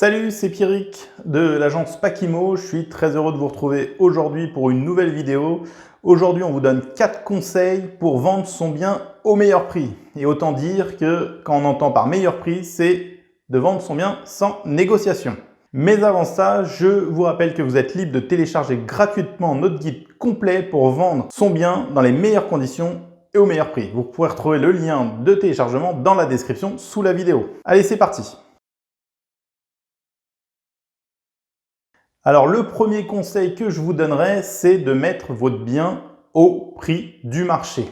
Salut, c'est Pierrick de l'agence Packimo. Je suis très heureux de vous retrouver aujourd'hui pour une nouvelle vidéo. Aujourd'hui, on vous donne 4 conseils pour vendre son bien au meilleur prix. Et autant dire que quand on entend par meilleur prix, c'est de vendre son bien sans négociation. Mais avant ça, je vous rappelle que vous êtes libre de télécharger gratuitement notre guide complet pour vendre son bien dans les meilleures conditions et au meilleur prix. Vous pourrez retrouver le lien de téléchargement dans la description sous la vidéo. Allez, c'est parti! Alors, le premier conseil que je vous donnerai, c'est de mettre votre bien au prix du marché.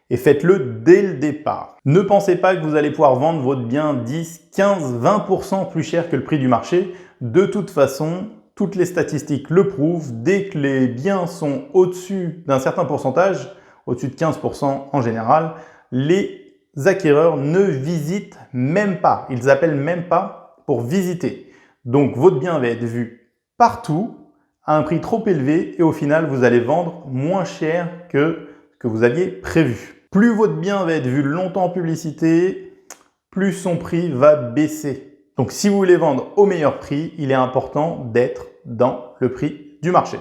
Et faites-le dès le départ. Ne pensez pas que vous allez pouvoir vendre votre bien 10, 15, 20% plus cher que le prix du marché. De toute façon, toutes les statistiques le prouvent. Dès que les biens sont au-dessus d'un certain pourcentage, au-dessus de 15% en général, les acquéreurs ne visitent même pas. Ils appellent même pas pour visiter. Donc, votre bien va être vu partout à un prix trop élevé et au final, vous allez vendre moins cher que ce que vous aviez prévu. Plus votre bien va être vu longtemps en publicité, plus son prix va baisser. Donc, si vous voulez vendre au meilleur prix, il est important d'être dans le prix du marché.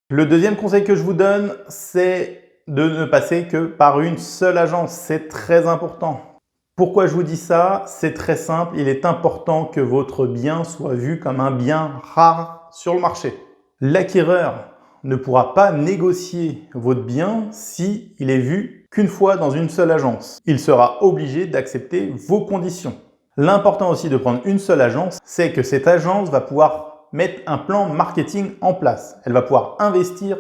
Le deuxième conseil que je vous donne, c'est de ne passer que par une seule agence. C'est très important. Pourquoi je vous dis ça? C'est très simple, il est important que votre bien soit vu comme un bien rare sur le marché. L'acquéreur ne pourra pas négocier votre bien si il est vu qu'une fois dans une seule agence. Il sera obligé d'accepter vos conditions. L'important aussi de prendre une seule agence, c'est que cette agence va pouvoir mettre un plan marketing en place. Elle va pouvoir investir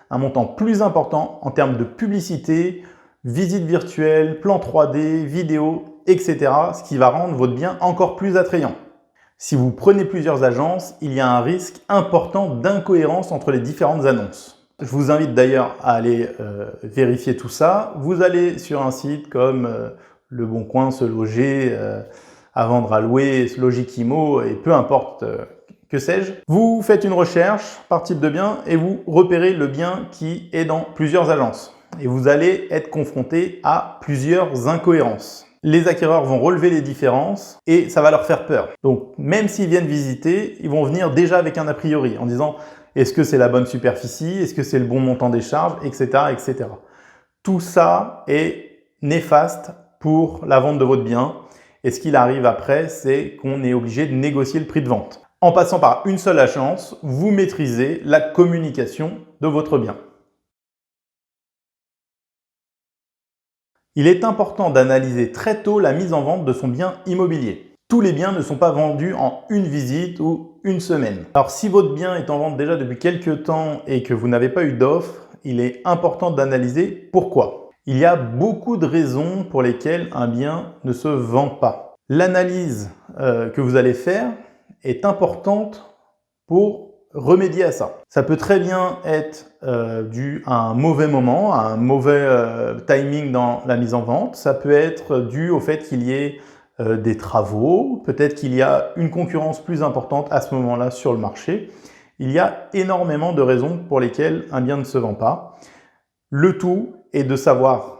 un montant plus important en termes de publicité, visite virtuelle, plan 3D, vidéo, etc. Ce qui va rendre votre bien encore plus attrayant. Si vous prenez plusieurs agences, il y a un risque important d'incohérence entre les différentes annonces. Je vous invite d'ailleurs à aller vérifier tout ça. Vous allez sur un site comme Le Bon Coin, Se Loger, À Vendre, à Louer, Logikimo et peu importe que sais-je. Vous faites une recherche par type de bien et vous repérez le bien qui est dans plusieurs agences. Et vous allez être confronté à plusieurs incohérences. Les acquéreurs vont relever les différences et ça va leur faire peur. Donc, même s'ils viennent visiter, ils vont venir déjà avec un a priori en disant est-ce que c'est la bonne superficie, est-ce que c'est le bon montant des charges, etc., etc. Tout ça est néfaste pour la vente de votre bien. Et ce qu'il arrive après, c'est qu'on est obligé de négocier le prix de vente. En passant par une seule agence, vous maîtrisez la communication de votre bien. Il est important d'analyser très tôt la mise en vente de son bien immobilier. Tous les biens ne sont pas vendus en une visite ou une semaine. Alors si votre bien est en vente déjà depuis quelques temps et que vous n'avez pas eu d'offre, il est important d'analyser pourquoi. Il y a beaucoup de raisons pour lesquelles un bien ne se vend pas. L'analyse que vous allez faire est importante pour remédier à ça. Ça peut très bien être dû à un mauvais moment, à un mauvais timing dans la mise en vente. Ça peut être dû au fait qu'il y ait des travaux, peut-être qu'il y a une concurrence plus importante à ce moment-là sur le marché. Il y a énormément de raisons pour lesquelles un bien ne se vend pas. Le tout est de savoir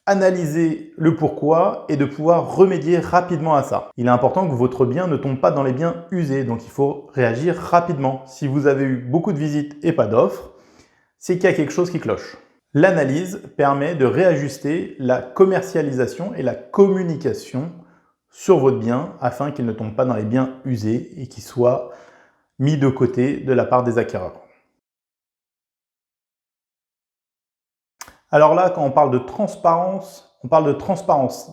analyser le pourquoi et de pouvoir remédier rapidement à ça. Il est important que votre bien ne tombe pas dans les biens usés, donc il faut réagir rapidement. Si vous avez eu beaucoup de visites et pas d'offres, c'est qu'il y a quelque chose qui cloche. L'analyse permet de réajuster la commercialisation et la communication sur votre bien afin qu'il ne tombe pas dans les biens usés et qu'il soit mis de côté de la part des acquéreurs. Alors là, quand on parle de transparence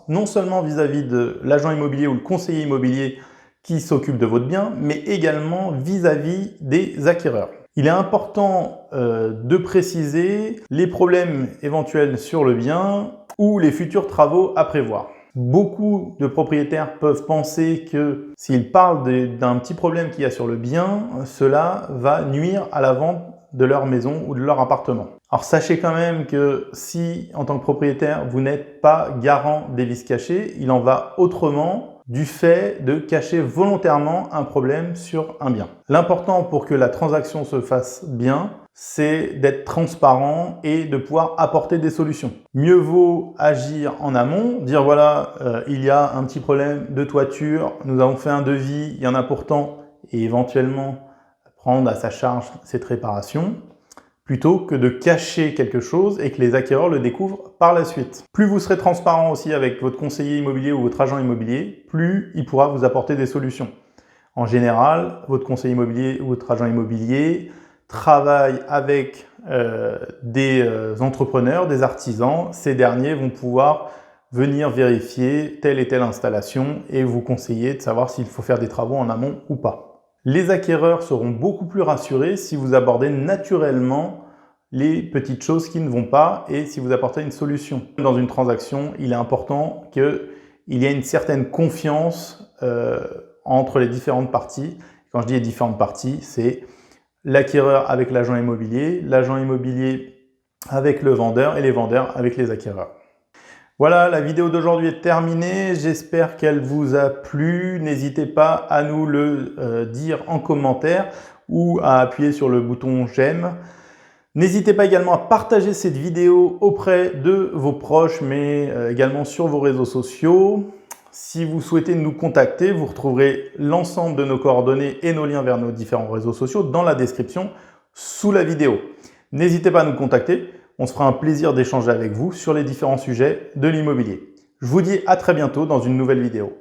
non seulement vis-à-vis de l'agent immobilier ou le conseiller immobilier qui s'occupe de votre bien, mais également vis-à-vis des acquéreurs. Il est important de préciser les problèmes éventuels sur le bien ou les futurs travaux à prévoir. Beaucoup de propriétaires peuvent penser que s'ils parlent d'un petit problème qu'il y a sur le bien, cela va nuire à la vente de leur maison ou de leur appartement. Alors sachez quand même que si en tant que propriétaire vous n'êtes pas garant des vices cachés, il en va autrement du fait de cacher volontairement un problème sur un bien. L'important pour que la transaction se fasse bien, c'est d'être transparent et de pouvoir apporter des solutions. Mieux vaut agir en amont, dire voilà, il y a un petit problème de toiture, nous avons fait un devis, il y en a pourtant, et éventuellement prendre à sa charge cette réparation, plutôt que de cacher quelque chose et que les acquéreurs le découvrent par la suite. Plus vous serez transparent aussi avec votre conseiller immobilier ou votre agent immobilier, plus il pourra vous apporter des solutions. En général, votre conseiller immobilier ou votre agent immobilier travaille avec des entrepreneurs, des artisans. Ces derniers vont pouvoir venir vérifier telle et telle installation et vous conseiller de savoir s'il faut faire des travaux en amont ou pas. Les acquéreurs seront beaucoup plus rassurés si vous abordez naturellement les petites choses qui ne vont pas et si vous apportez une solution. Dans une transaction, il est important qu'il y ait une certaine confiance entre les différentes parties. Quand je dis les différentes parties, c'est l'acquéreur avec l'agent immobilier avec le vendeur et les vendeurs avec les acquéreurs. Voilà, la vidéo d'aujourd'hui est terminée. J'espère qu'elle vous a plu. N'hésitez pas à nous le dire en commentaire ou à appuyer sur le bouton j'aime. N'hésitez pas également à partager cette vidéo auprès de vos proches, mais également sur vos réseaux sociaux. Si vous souhaitez nous contacter, vous retrouverez l'ensemble de nos coordonnées et nos liens vers nos différents réseaux sociaux dans la description sous la vidéo. N'hésitez pas à nous contacter, on se fera un plaisir d'échanger avec vous sur les différents sujets de l'immobilier. Je vous dis à très bientôt dans une nouvelle vidéo.